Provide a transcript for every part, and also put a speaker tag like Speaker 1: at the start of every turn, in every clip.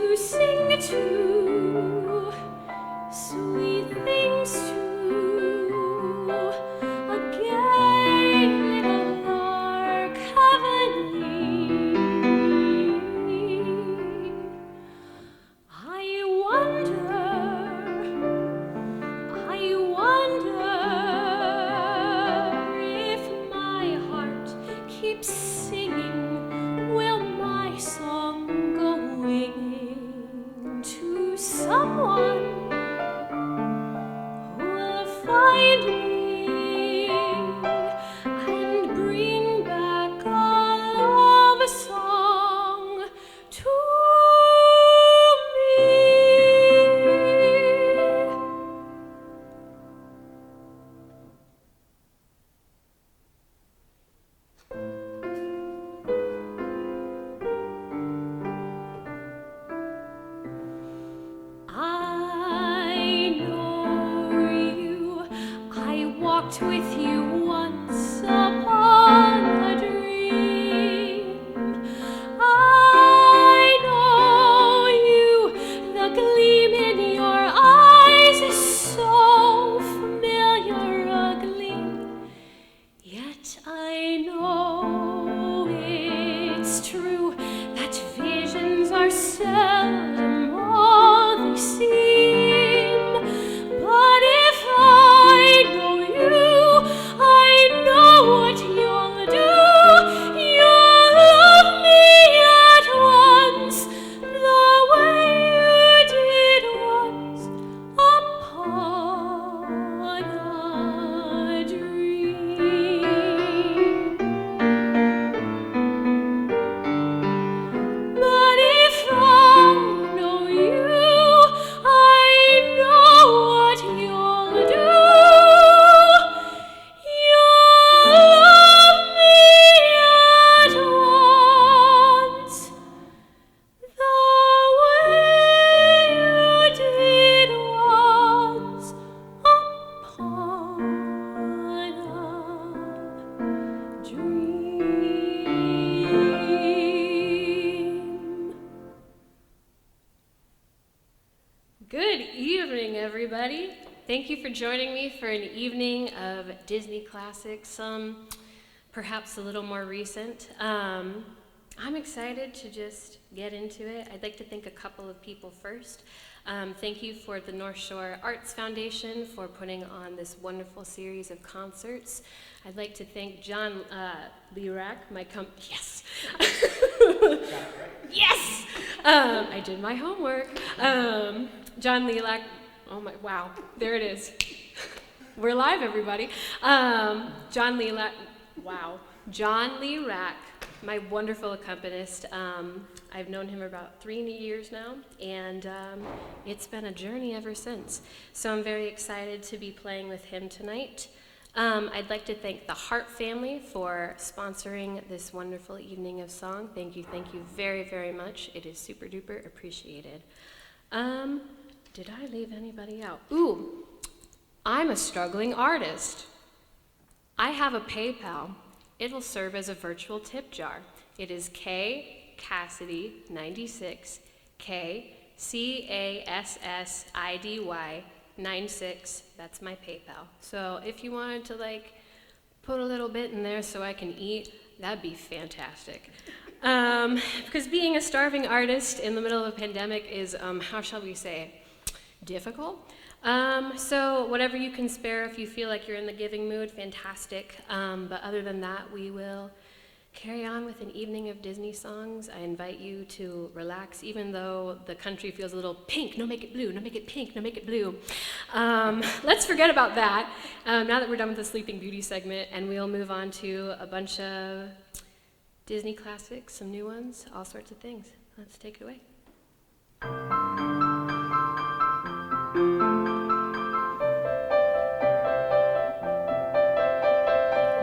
Speaker 1: to sing to, sweet things to, a gay little lark heavenly. I wonder if my heart keeps singing, will my song go winging to someone who will find me and bring back a love song to me. I know you. I walked with you once upon a dream. I know you. The gleam in your eyes is so familiar a gleam. Yet I know it's true that visions are seldom all they seem. But if I know you, I know what you'll do. You'll love me at once, the way you did once upon a dream. But if I know you, I know what you'll do. You'll love me at once, the way you did once upon a dream. Good evening, everybody. Thank you for joining me for an evening of Disney classics, some perhaps a little more recent. I'm excited to just get into it. I'd like to thank a couple of people first. Thank you for the Northshore Arts Foundation for putting on this wonderful series of concerts. I'd like to thank John Lehrack, yes! Yes! I did my homework. John Lehrack, oh my, wow, there it is. We're live, everybody. John Lehrack, my wonderful accompanist. I've known him about 3 years now, and it's been a journey ever since. So I'm very excited to be playing with him tonight. I'd like to thank the Hart family for sponsoring this wonderful evening of song. Thank you very, very much. It is super duper appreciated. Did I leave anybody out? Ooh, I'm a struggling artist. I have a PayPal. It'll serve as a virtual tip jar. It is K Cassidy 96, K Cassidy 96. That's my PayPal. So if you wanted to put a little bit in there so I can eat, that'd be fantastic. Because being a starving artist in the middle of a pandemic is, how shall we say, difficult. So whatever you can spare, if you feel like you're in the giving mood, fantastic. But other than that, we will carry on with an evening of Disney songs. I invite you to relax, even though the country feels a little pink. No, make it blue. No, make it pink. No, make it blue. Let's forget about that now that we're done with the Sleeping Beauty segment, and we'll move on to a bunch of Disney classics, some new ones, all sorts of things. Let's take it away.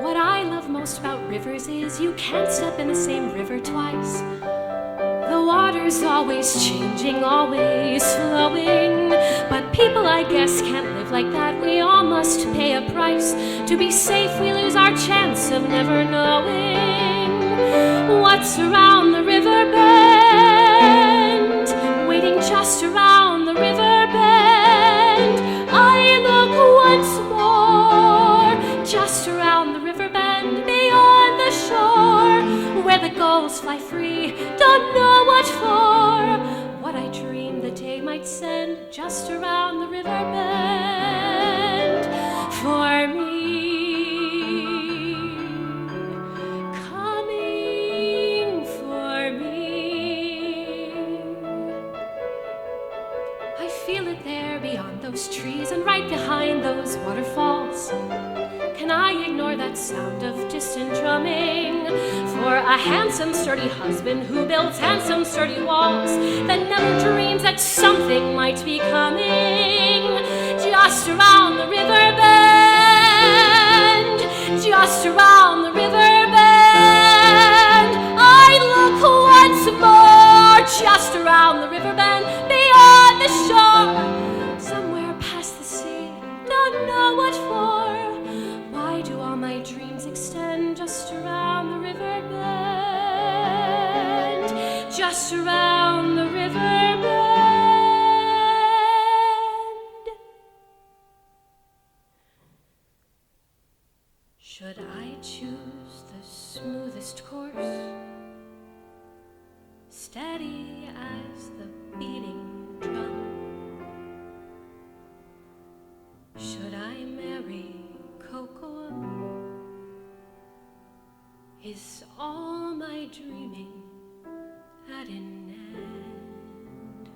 Speaker 1: What I love most about rivers is you can't step in the same river twice. The water's always changing, always flowing. But people, I guess, can't live like that. We all must pay a price. To be safe, we lose our chance of never knowing what's around the river bend. white sand just around the river bend for me, coming for me. I feel it there beyond those trees and right behind those waterfalls. Can I ignore that sound of distant drumming for a handsome, sturdy husband who builds handsome, sturdy walls that never dreams that something might be coming just around the river bend, just around the river bend. I look once more just around the river bend, beyond the shore, somewhere past the sea, don't know what for. Why do all my dreams extend just around the river bend, just around the river bend? Should I choose the smoothest course, steady as the beating drum? Should I marry Cocoa? Is all my dreaming at an end?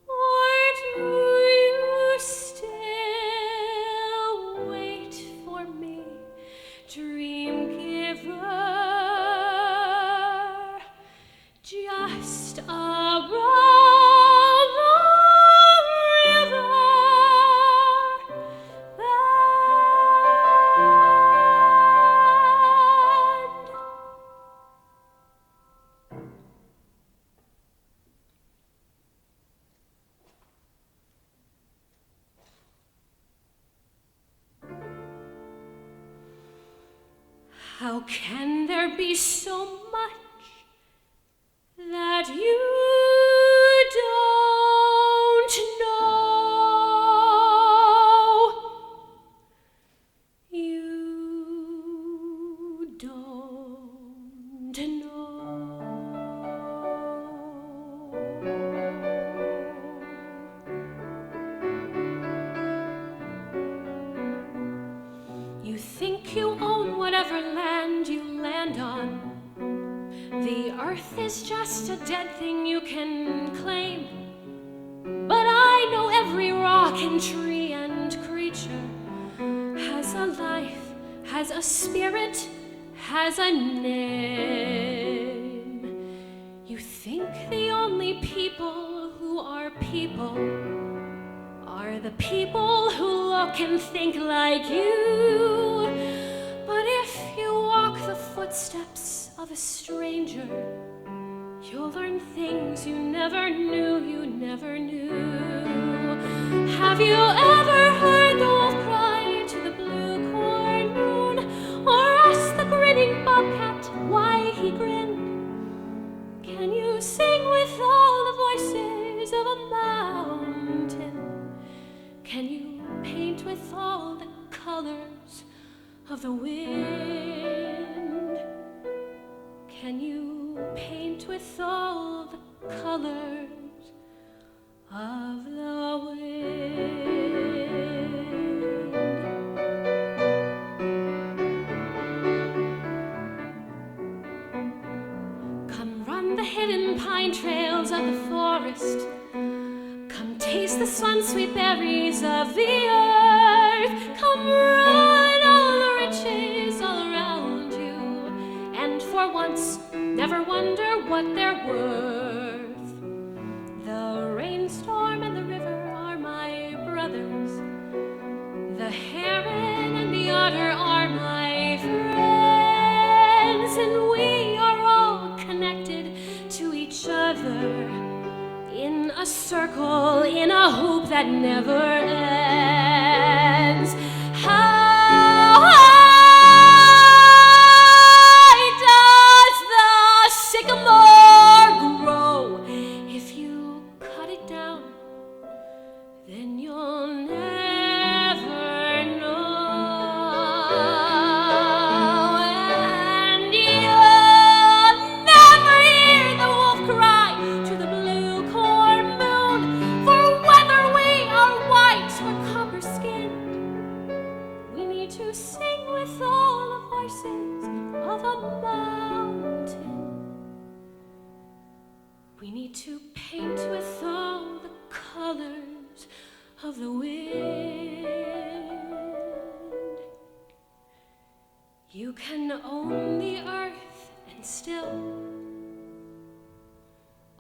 Speaker 1: Or do you still wait for me, dream giver, just around the river bend? How can there be so much that you don't know? You don't know. You think you own whatever land you land on. The earth is just a dead thing you can claim. But I know every rock and tree and creature has a life, has a spirit, has a name. You think the only people who are people are the people who look and think like you. But if you walk the footsteps of a stranger, you'll learn things you never knew, you never knew. Have you ever heard the wolf cry to the blue corn moon, or ask the grinning bobcat why he grinned? Can you sing with all the voices of a mountain? Can you paint with all the colors of the wind? Can you paint with all the colors of the wind? Come run the hidden pine trails of the forest. Come taste the sun-sweet berries of the earth. Come run all the riches all around you, and for once never wonder what they're worth. The rainstorm and the river are my brothers. The heron and the otter are my friends, and we are all connected to each other in a circle, in a hoop that never ends. How high does the sycamore grow? If you cut it down, then you'll never know. And you'll never hear the wolf cry to the We need to paint with all the colors of the wind. You can own the earth and still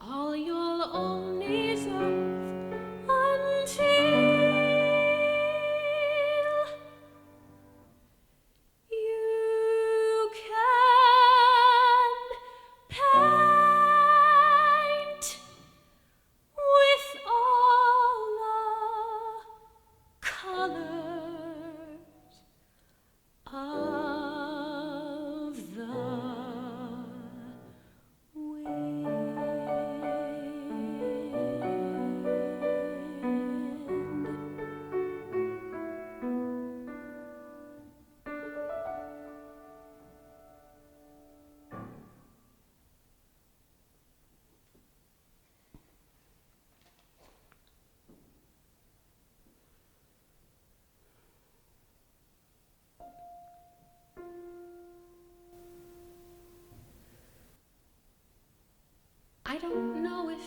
Speaker 1: all you'll own is earth until you can paint with all the colors of the I don't know if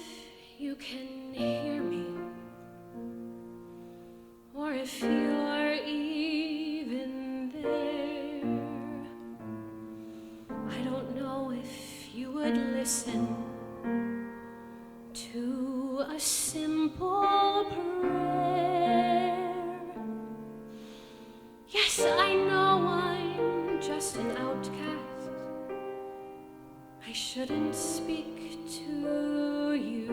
Speaker 1: you can hear me, or if you're even there. I don't know if you would listen to a simple prayer. Yes, I know I'm just an outcast. I shouldn't speak to you.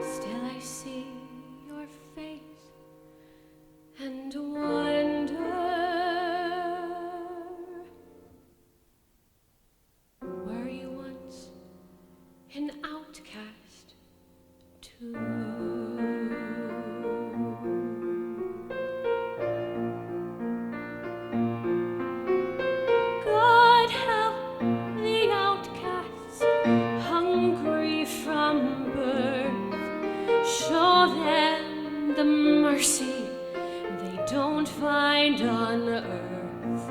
Speaker 1: Still I see your face and wonder, were you once an outcast too? God help the outcasts, hungry from birth. Show them the mercy they don't find on earth.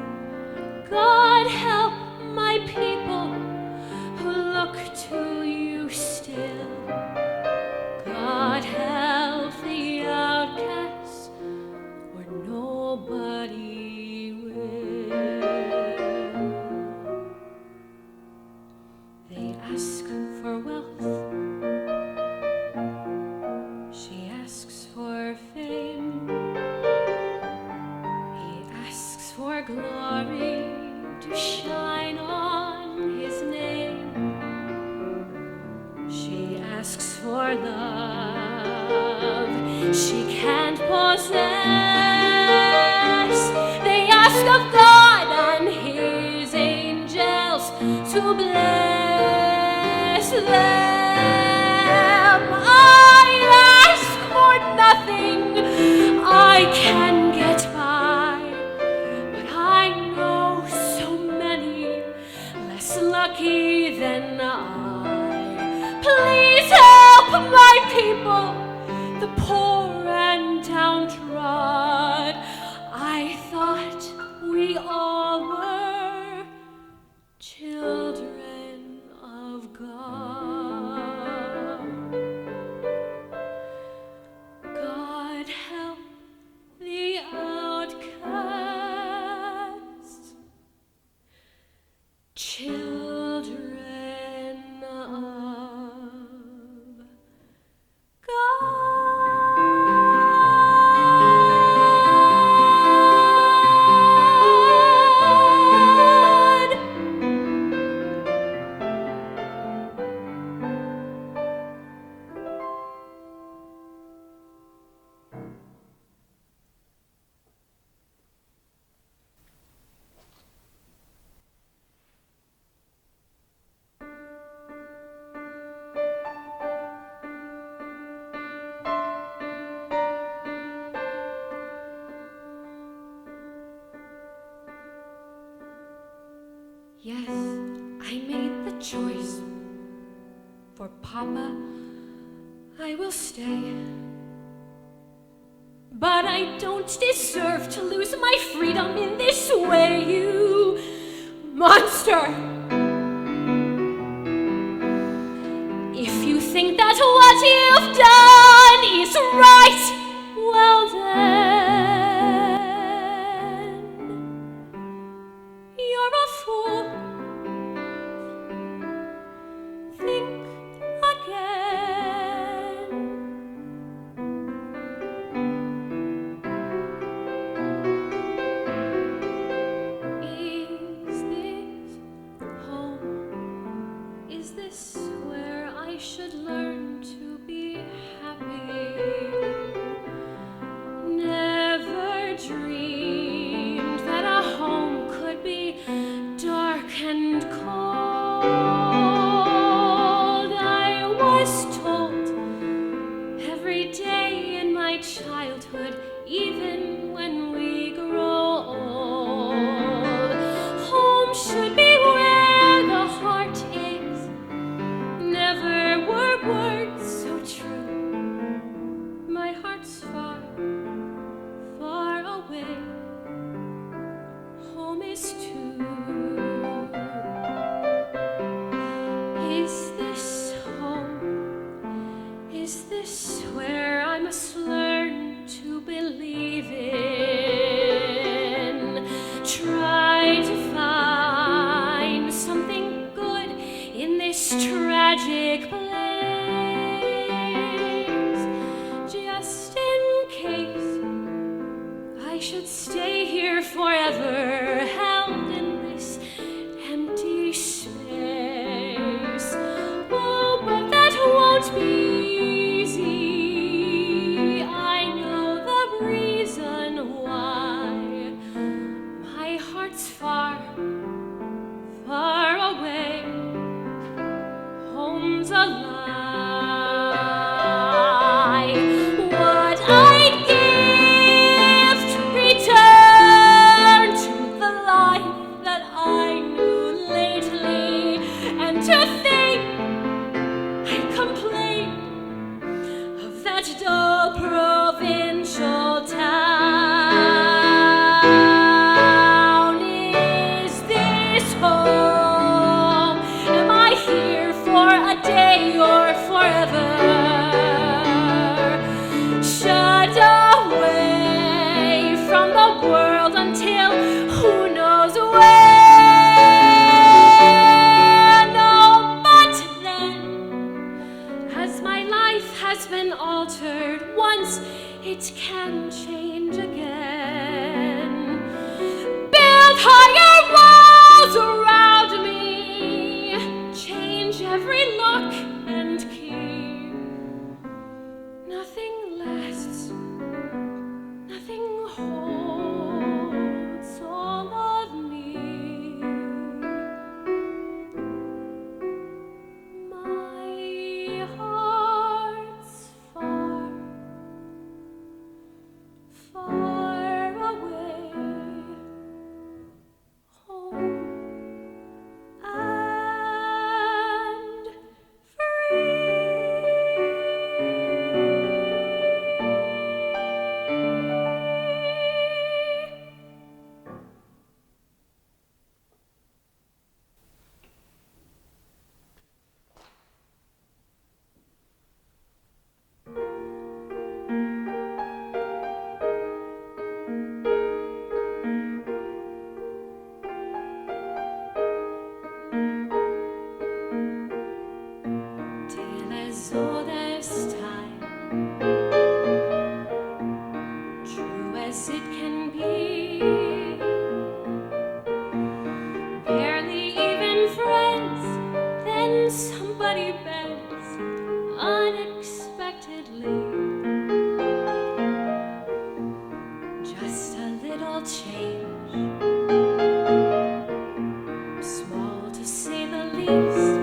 Speaker 1: God help my people who look to you still. God help the outcasts, or nobody will. They ask for wealth, she asks for fame, he asks for glory to shine on his name. She asks for love she can't possess. They ask of God and his angels to bless them. I ask for nothing, I can get by, but I know so many less lucky than I. Please help my people, the poor and downtrod. I thought we all were children of God. God help the outcasts, children of God. Yes, I made the choice. For Papa, I will stay. But I don't deserve to lose my freedom in this way, you monster! what you've done is right. Well then, you're a fool. Think again. Is this home? Is this where I should learn to be happy? Never dreamed that a home could be dark and cold. I was told every day in my childhood, even when we grow old, home should be where the heart is. Never were words so true. My heart's far, far away. Home is too. Is this home? Is this where I must learn to believe in? Try to find something good in this tragic place, just in case I should stay here forever, held in this empty space. Oh, but that won't be easy. I know the reason why. My heart's far, far away. Home's a lie. What I'd give to return to the life that I knew lately, and to think I complained of that dull provincial town. Is this home? Am I here for a day or forever? Shut away from the world until who knows when? Oh, but then, as my life has been altered once, it can change again. Build higher walls around me, change every lock and key. Nothing lasts, nothing holds all of me. My heart's far, far away. Home and free. Tale as old as time, true as it can be. Barely even friends, then somebody bends unexpectedly. Just a little change, small to say the least.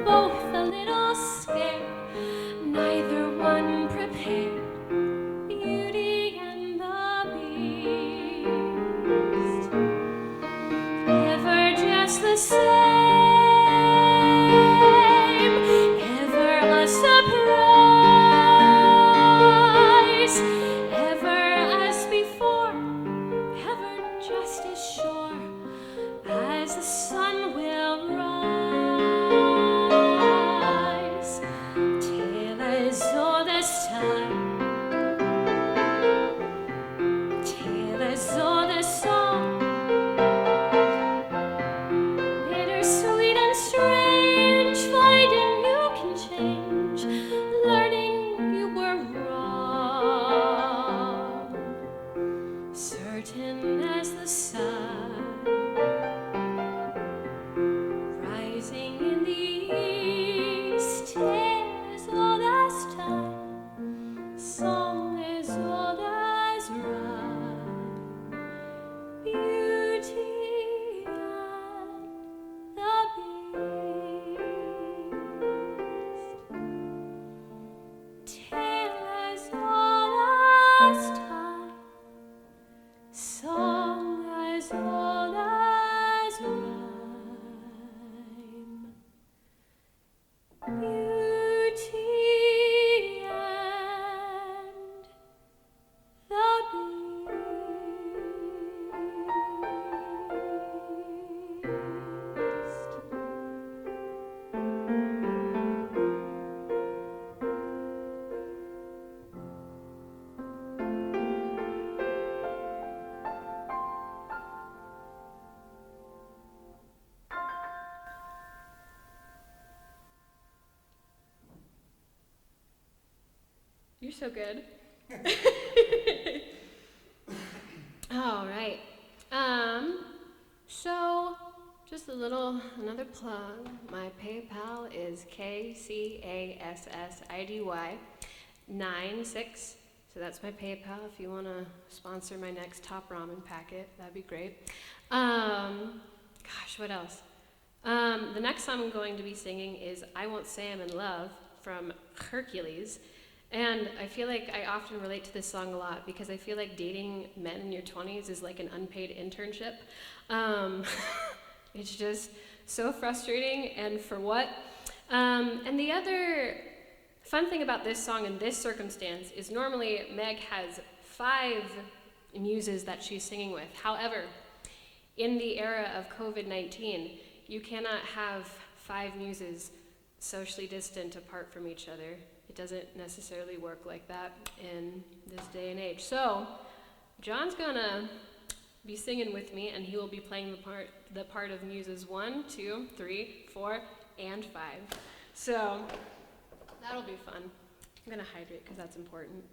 Speaker 1: Both a little scared, neither one prepared. Beauty and the Beast, ever just the same, ever a surprise, ever as before, ever just as sure as the sun will rise. Tale You're so good. All right. So, just another plug. My PayPal is KCASSIDY96. So that's my PayPal. If you want to sponsor my next top ramen packet, that'd be great. Gosh, what else? The next song I'm going to be singing is I Won't Say I'm in Love from Hercules. And I feel like I often relate to this song a lot because I feel like dating men in your 20s is like an unpaid internship. It's just so frustrating, and for what? And the other fun thing about this song in this circumstance is normally Meg has 5 muses that she's singing with. However, in the era of COVID-19, you cannot have 5 muses socially distant apart from each other. It doesn't necessarily work like that in this day and age. So, John's gonna be singing with me, and he will be playing the part of muses 1, 2, 3, 4, and 5. So, that'll be fun. I'm gonna hydrate because that's important.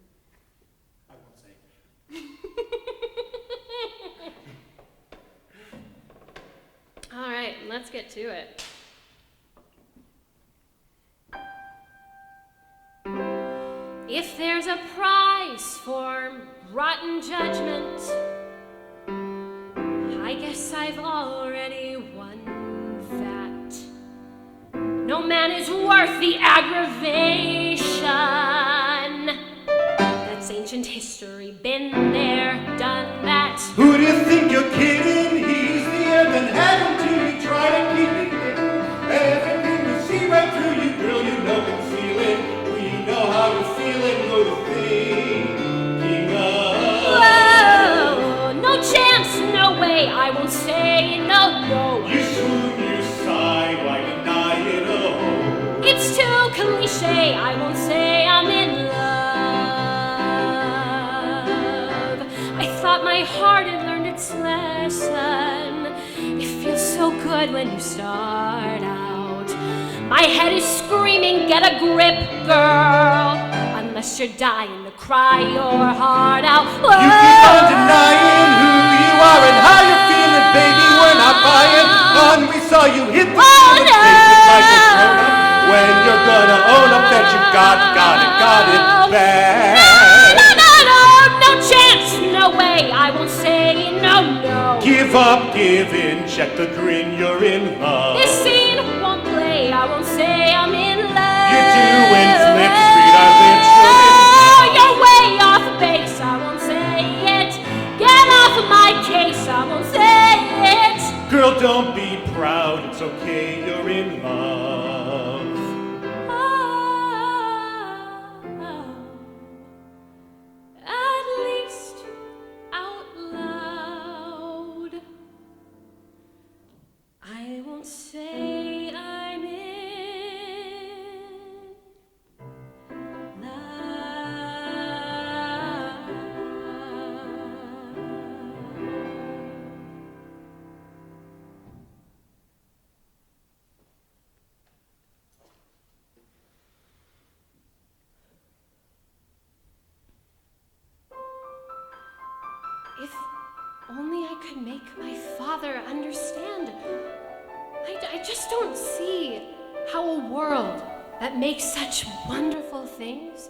Speaker 2: I won't say.
Speaker 1: All right, let's get to it. If there's a price for rotten judgment, I guess I've already won that. No man is worth the aggravation. That's ancient history, been there, done that.
Speaker 2: Who do you think you're kidding? He's the end and heaven to you. Try to keep it hidden. Everything we see right through you, girl, you know conceal it. We know how you're feeling, you're the thinking of.
Speaker 1: Whoa, no chance, no way, I won't say no, no.
Speaker 2: You swoon, you sigh, why deny it, oh?
Speaker 1: It's too cliche, I won't say I'm in love. I thought my heart had learned its lesson. It feels so good when you start out. My head is screaming, get a grip, girl. Unless you're dying to cry your heart out. Whoa.
Speaker 2: You keep on denying who you are and how you're feeling, baby. We're not buying. We saw you hit the ceiling,
Speaker 1: no.
Speaker 2: faces like a grown-up. When you're gonna own up that you got it bad.
Speaker 1: No chance, no way, I won't say no, no.
Speaker 2: Give up, give in, check the grin, you're in love.
Speaker 1: This scene won't play, I won't say I'm in love.
Speaker 2: You do when Flip Street, our lips,
Speaker 1: you're way off base, I won't say it. Get off of my case, I won't say it.
Speaker 2: Girl, don't be proud, it's okay, you're in love.
Speaker 1: At least out loud. I won't say I'm in If only I could make my father understand. I just don't see how a world that makes such wonderful things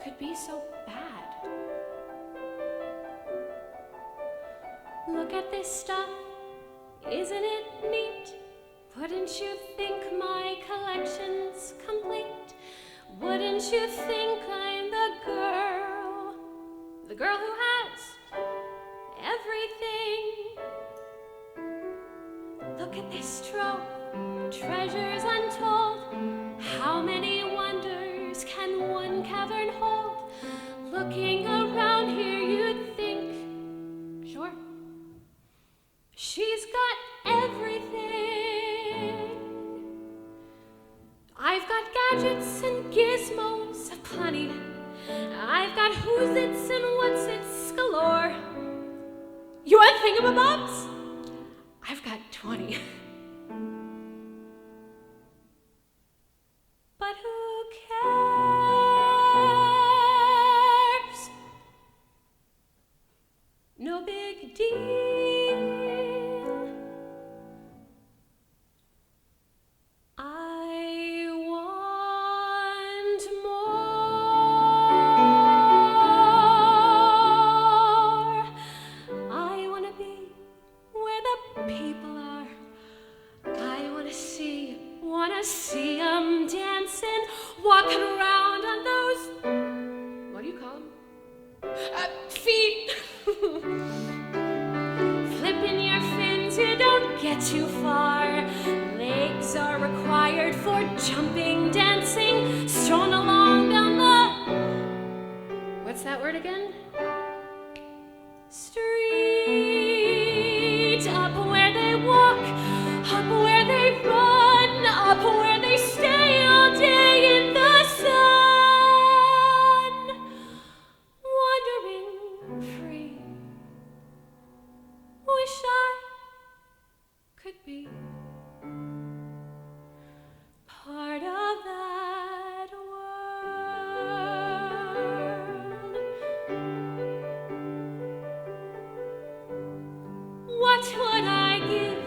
Speaker 1: could be so bad. Look at this stuff, isn't it neat? Wouldn't you think my collection's complete? Wouldn't you think I'm the girl who has everything? Look at this trove, treasures untold. How many wonders can one cavern hold? Looking around here, you'd think, sure, she's got everything. I've got gadgets and gizmos aplenty. I've got who's its and what's its galore. You want thingamabobs? I've got 20. But who cares? wanna see 'em dancing, walking around on those, what do you call them? Feet. Flipping your fins, you don't get too far. Legs are required for jumping, dancing, strolling along down the, what's that word again? Street. Up where they walk, up where they run, up where they stay all day in the sun, wandering free. Wish I could be part of that world. What would I give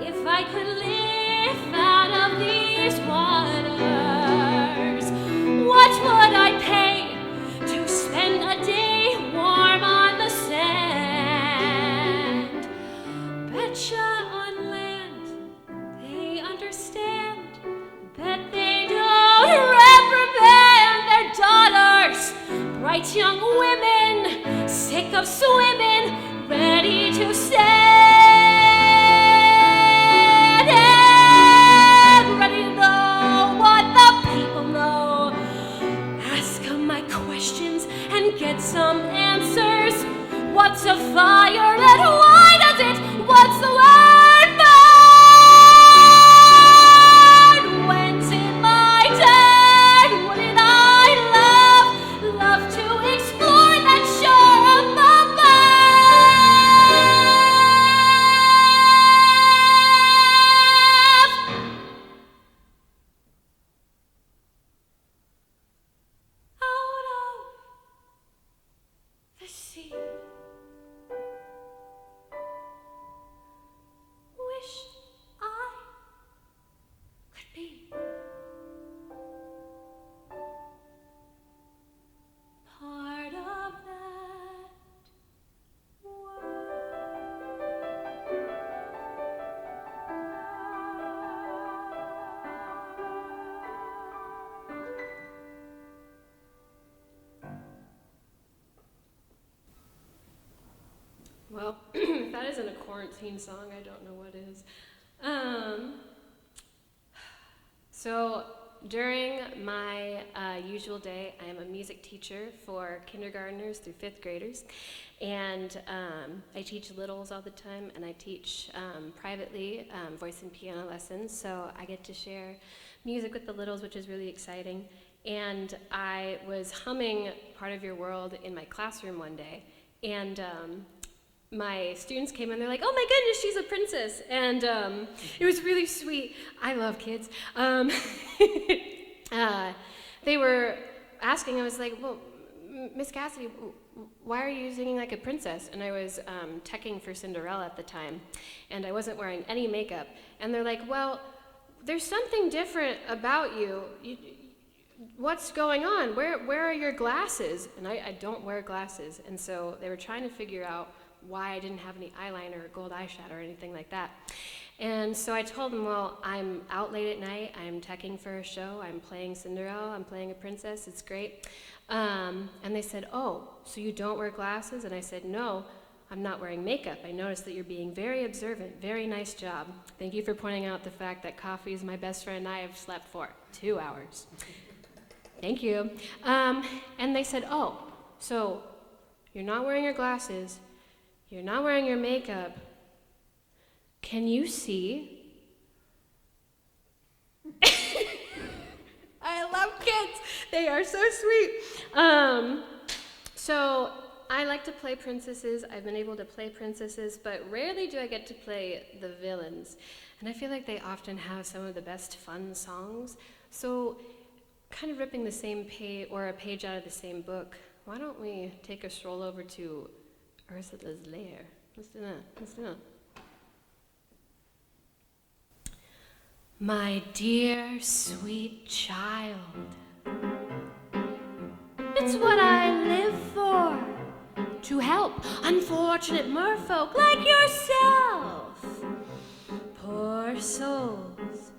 Speaker 1: if I could live out of these waters? What would I pay to spend a day warm on the sand? Betcha on land they understand that they don't reprimand their daughters, bright young women, sick of swimming, ready to stand and ready to know what the people know. Ask 'em my questions and get some answers. What's a fire and why does it? What's the word burn? When's it my turn? Wouldn't I love to explore that shore above? Out of the sea. Wish I could be part of that world. Well, if that isn't a quarantine song, I don't know what is. So during my usual day, I am a music teacher for kindergartners through 5th graders, and I teach littles all the time, and I teach privately voice and piano lessons, so I get to share music with the littles, which is really exciting. And I was humming Part of Your World in my classroom one day, and my students came in, they're like, oh my goodness, she's a princess. And it was really sweet. I love kids. They were asking, I was like, well, Miss Cassidy, why are you singing like a princess? And I was teching for Cinderella at the time, and I wasn't wearing any makeup. And they're like, well, there's something different about you. What's going on? Where are your glasses? And I don't wear glasses. And so they were trying to figure out why I didn't have any eyeliner or gold eyeshadow or anything like that. And so I told them, well, I'm out late at night, I'm teching for a show, I'm playing Cinderella, I'm playing a princess, it's great. And they said, oh, so you don't wear glasses? And I said, no, I'm not wearing makeup. I noticed that you're being very observant, very nice job. Thank you for pointing out the fact that coffee is my best friend and I have slept for 2 hours. Thank you. And they said, oh, so you're not wearing your glasses, you're not wearing your makeup. Can you see? I love kids. They are so sweet. So I like to play princesses. I've been able to play princesses, but rarely do I get to play the villains. And I feel like they often have some of the best fun songs. So kind of ripping the same page or a page out of the same book, why don't we take a stroll over to Ursula's lair? Let's do that. My dear sweet child, it's what I live for, to help unfortunate merfolk like yourself. Poor souls,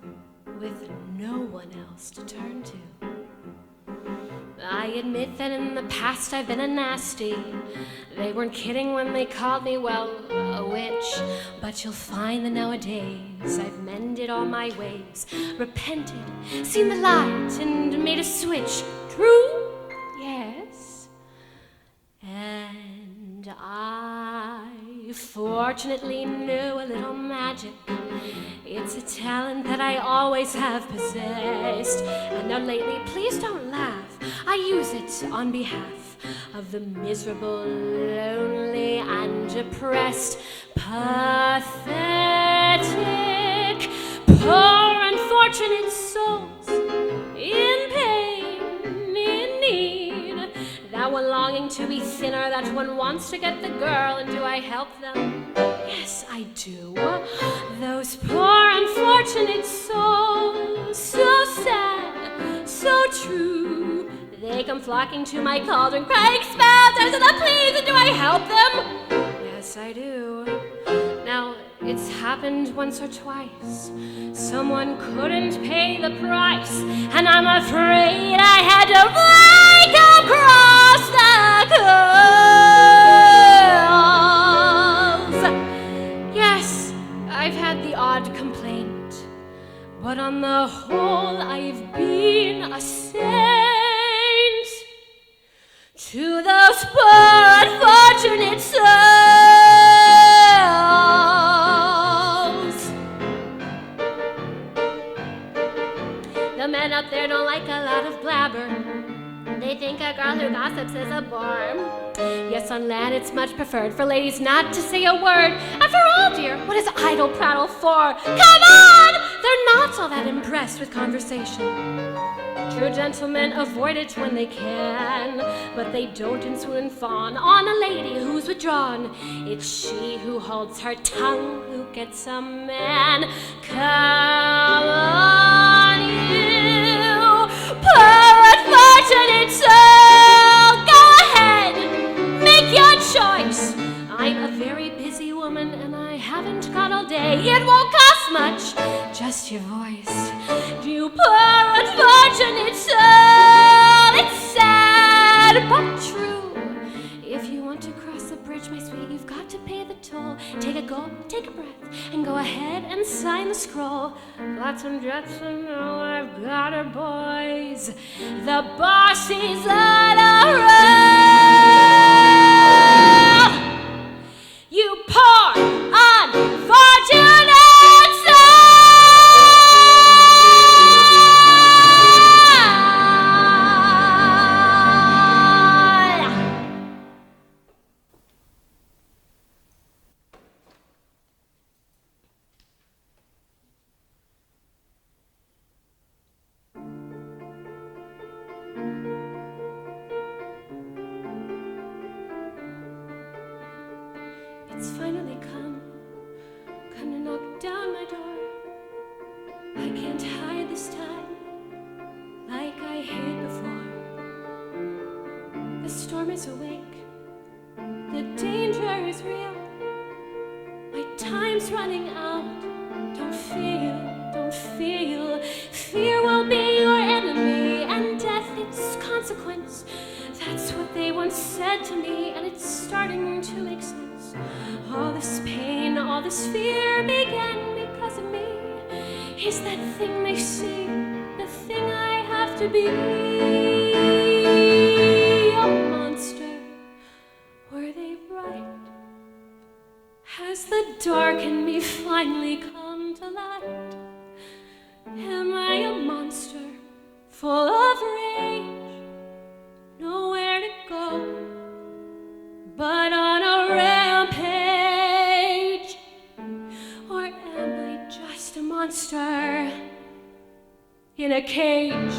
Speaker 1: with no one else to turn to. I admit that in the past I've been a nasty. They weren't kidding when they called me, well, a witch. But you'll find that nowadays I've mended all my ways, repented, seen the light, and made a switch. True? Yes. And I fortunately knew a little magic. It's a talent that I always have possessed. And now lately, please don't laugh, I use it on behalf of the miserable, lonely, and depressed, pathetic, poor, unfortunate souls in pain, in need. That one longing to be thinner, that one wants to get the girl, and do I help them? Yes, I do. Those poor, unfortunate souls, so sad, so true. They come flocking to my cauldron, crying, "Spout, answer the please, and do I help them?" Yes, I do. Now, it's happened once or twice. Someone couldn't pay the price, and I'm afraid I had to break across the coals. Yes, I've had the odd complaint, but on the whole, I've been a saint to those poor, unfortunate souls. The men up there don't like a lot of blabber. They think a girl who gossips is a bore. Yes, on land it's much preferred for ladies not to say a word. After all, dear, what is idle prattle for? Come on! They're not all that impressed with conversation. True gentlemen avoid it when they can, but they don't ensue and fawn on a lady who's withdrawn. It's she who holds her tongue who gets a man. Come on, you poor unfortunate soul, go ahead, make your choice. I'm a very busy woman and I haven't got all day. It won't cost much, just your voice. You poor unfortunate soul, it's sad but true. If you want to cross the bridge, my sweet, you've got to pay the toll. Take a gulp, take a breath, and go ahead and sign the scroll. Flotsam, jetsam, now I've got her, boys. The boss is on a roll. You poor unfortunate It's finally come to knock down my door. I can't hide this time like I hid before. The storm is awake, the danger is real. My time's running out. Don't feel. Fear will be your enemy, and death its consequence. That's what they once said to me, and it's starting to make sense. All this pain, all this fear began because of me. Is that thing they see the thing I have to be? A monster, were they right? Has the dark in me finally come to light? Am I a monster full of rage? Nowhere to go but on a rampage? Or am I just a monster in a cage?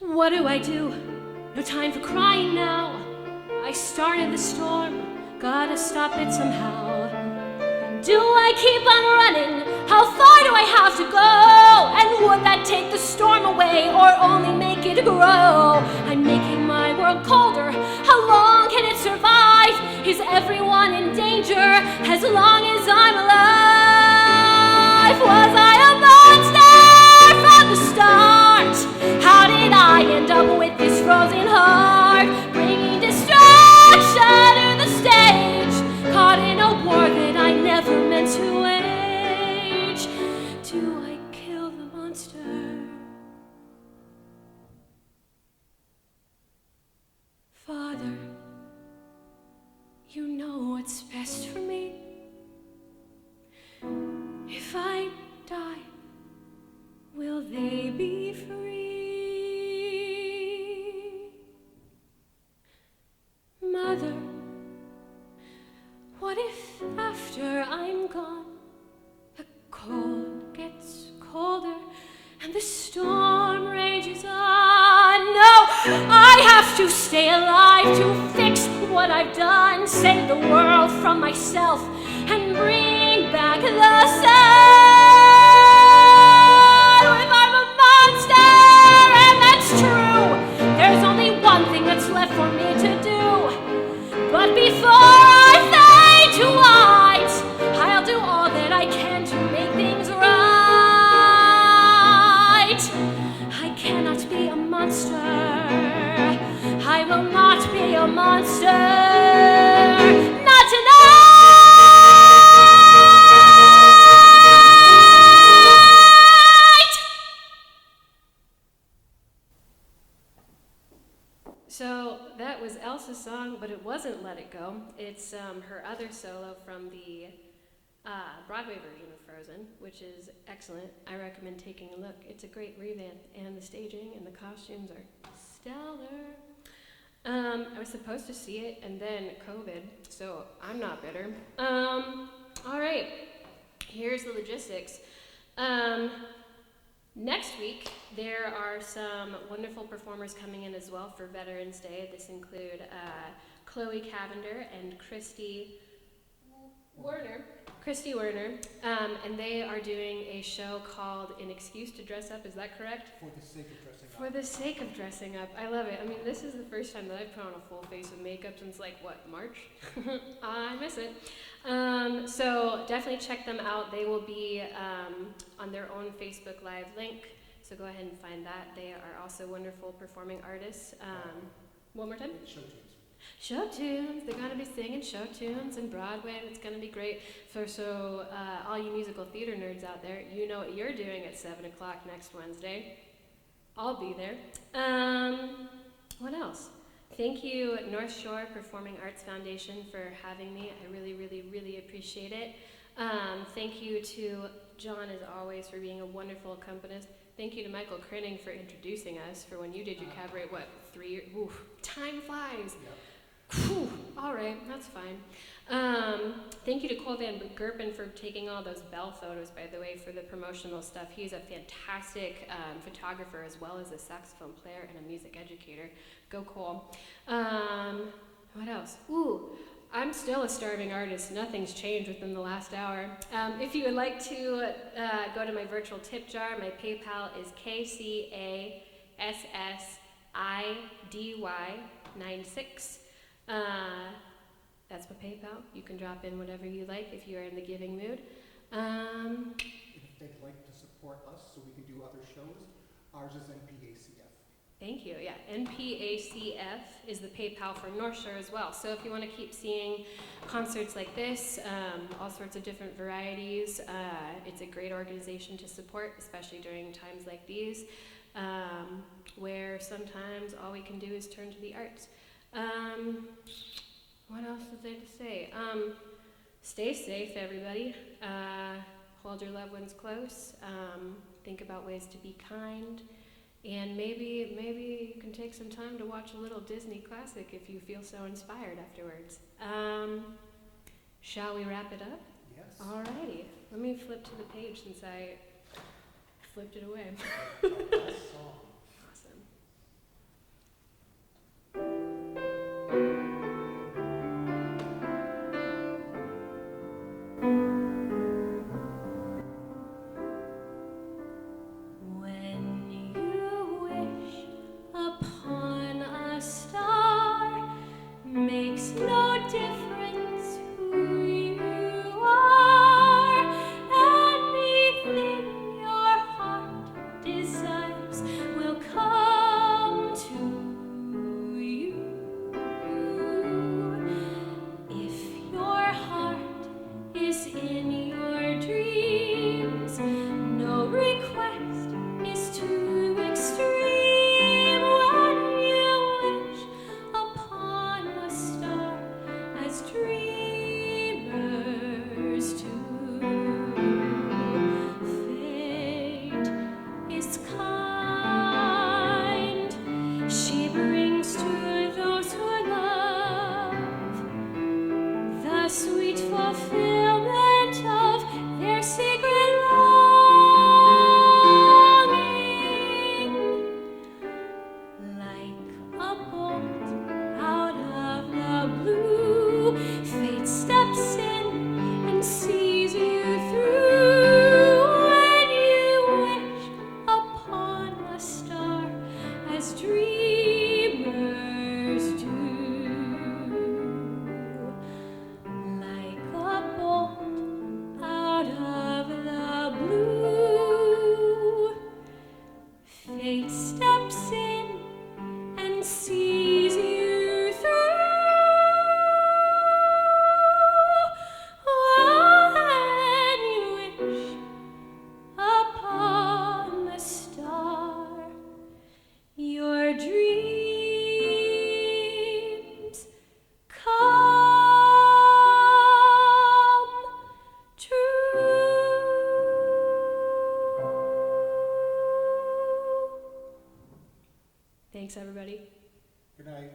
Speaker 1: What do I do? No time for crying now. I started the storm, gotta stop it somehow. Do I keep on running? How far do I have to go? And would that take the storm away or only make it and the storm rages on. No, I have to stay alive to fix what I've done, save the world from myself, and bring back the sun. If I'm a monster, and that's true, there's only one thing that's left for me to do. But before I fade to white, I'll do all that I can to make things right. I cannot be a monster. I will not be a monster. Not tonight! So that was Elsa's song, but it wasn't Let It Go. It's her other solo from the Broadway version of Frozen, which is excellent. I recommend taking a look. It's a great revamp, and the staging and the costumes are stellar. I was supposed to see it, and then COVID, so I'm not bitter. All right, here's the logistics. Next week, there are some wonderful performers coming in as well for Veterans Day. This include Chloe Cavender and Christy Werner, and they are doing a show called An Excuse to Dress Up. Is that correct?
Speaker 2: For the sake of dressing up.
Speaker 1: For the sake of dressing up. I love it. I mean, this is the first time that I've put on a full face of makeup since, March? I miss it. So definitely check them out. They will be on their own Facebook Live link, so go ahead and find that. They are also wonderful performing artists. One more time?
Speaker 2: Show tunes.
Speaker 1: Show tunes. They're going to be singing show tunes in Broadway, and it's going to be great. So all you musical theater nerds out there, you know what you're doing at 7 o'clock next Wednesday. I'll be there. What else? Thank you, Northshore Performing Arts Foundation, for having me. I really, really, really appreciate it. Thank you to John, as always, for being a wonderful accompanist. Thank you to Michael Crinning for introducing us for when you did your cabaret, 3 years? Oof, time flies.
Speaker 2: Yep.
Speaker 1: Whew, all right, that's fine. Thank you to Cole Van Gerpen for taking all those bell photos, by the way, for the promotional stuff. He's a fantastic photographer as well as a saxophone player and a music educator. Go Cole. What else? Ooh, I'm still a starving artist. Nothing's changed within the last hour. If you would like to go to my virtual tip jar, my PayPal is KCASSIDY96. That's my PayPal. You can drop in whatever you like if you are in the giving mood.
Speaker 2: If they'd like to support us so we can do other shows, ours is NPACF.
Speaker 1: Thank you. Yeah, NPACF is the PayPal for Northshore as well. So if you want to keep seeing concerts like this, all sorts of different varieties, it's a great organization to support, especially during times like these, where sometimes all we can do is turn to the arts. What else is there to say? Stay safe, everybody. Hold your loved ones close. Think about ways to be kind. And maybe you can take some time to watch a little Disney classic if you feel so inspired afterwards. Shall we wrap it up?
Speaker 2: Yes.
Speaker 1: Alrighty. Let me flip to the page since I flipped it away.
Speaker 2: Song.
Speaker 1: Awesome. Makes no difference who you are. Anything your heart desires dreamers do. Like a bolt out of the blue, fate steps in and sees you through. When you wish upon a star, your dreams come true. Thanks, everybody.
Speaker 2: Good night.